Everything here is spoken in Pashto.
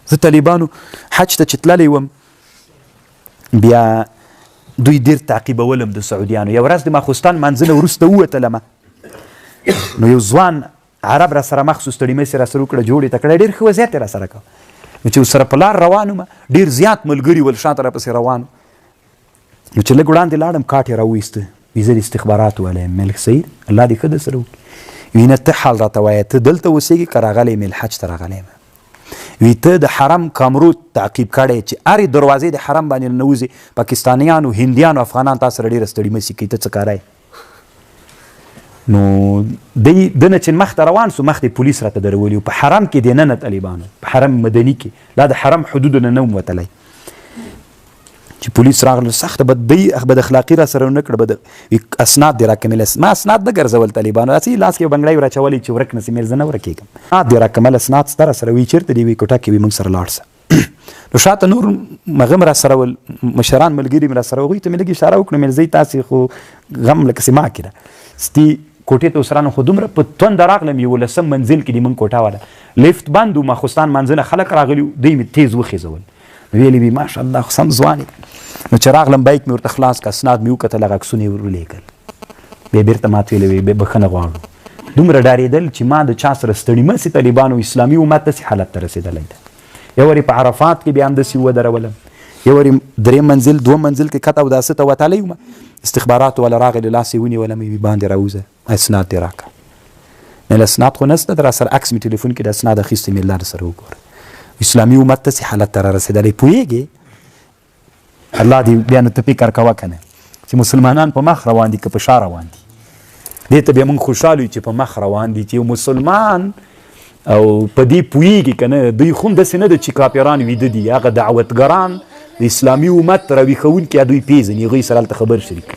زه طالبانو حج ته چې تللی وم بیا دوی ډېر تعقیبولم د سعودیانو. یو ورځ د ماخوستان منځنه وروسته ووتلمه نو یو ځوان عرب را سره مخ سو ستړي مې سره وکړه جوړې ته کړی ډېر ښه وضعیت یې را سره کوه. نو چې ورسره په لار روان وم ډېر زیات ملګري ول شاته راپسې روان. نو چې لږ وړاندې لاړم کاټ یې راوایسته وي زه د استخباراتو والا یم. ملک سعید الله دې ښه درسره وکړي. وي نه ته حال راته وایه ته دلته اوسېږي که راغلی یم الحج ته راغلی یم. وي ته د حرم کامرو تعقیب کړی چې هرې دروازې د حرم باندې ننوځې پاکستانیانو هندیانو افغانان تا سره ډېره ستړي مه سي کوي ته څه کاری. نو دنه چې مخ ته روان سو مخ د پولیس راته درولي و. په حرم کې دی ننه طالبانو په حرم مدني کې لا د حرم حدودو نه وم وتلی. چې پولیس راغله سخته بد اخلاقي را سره ونه کړه. بد اسناد دې راکمل. ما اسناد نه ګرځول طالبانو داسې لاس کې یو بنګړی راچولی چې ورک نسي مېر زه نه ورکېږم. اسناد دې راکمل اسناد ستا را سره وي چېرته دې وي کوټه کې وي موږ سره لاړ سه. نو شاته نور مغم را سره ول مشران ملګري مې را سره هغوی ته مې لږ اشاره وکړه مې زه تاسې خو غم لکه سې ما کې ده ستي کوټې ته اوسرانو خو دومره په تونده راغلم 11 منزل کې دې موږ کوټه والا لیفت بند و ماخوستان منځنه خلک راغلي وو دوی مې تیز وخېځول. نو ویلې وي ماشاءالله خو سم ځوان نو چې راغلم بایک مې ورته خلاص که اسناد مې وکتل هغه عکسونه یې ورولېږل. بیا بېرته ماته ویلې وی بخښنه غواړو. دومره ډارېدل چې ما د چا سره ستړي مه سي طالبانو اسلامي امت داسې حالت ته رسېدلی ده. یو وارې په عرفات کې بیا همداسې ودرولم. یو وارې 3 منزل 2 منزل کې کته اوداسه ته وتلی وم استخباراتو والا راغلی لاس یې ونیولم وي باندې راوځه اسناد دې راکړه. مې اسناد خو نسته در سره عکس مې ټلیفون کې د اسناد اخیستی مې الله سره وګوره. اسلامي امت داسې حالت ته را رسېدلی پوهېږې. الله دې بیا نو ته فکر کوه که نه چې مسلمانان په مخ روان دي که په شا روان دي. دې ته بیا موږ خوشحال یو چې په مخ روان دي چې یو مسلمان او په دې پوهېږي که نه. دوی خو هم داسې نه ده چې کاپیران ویده دي هغه دعوتګران د اسلامي امت راویښونکي دوی پېژني هغوی سره هلته خبر شریک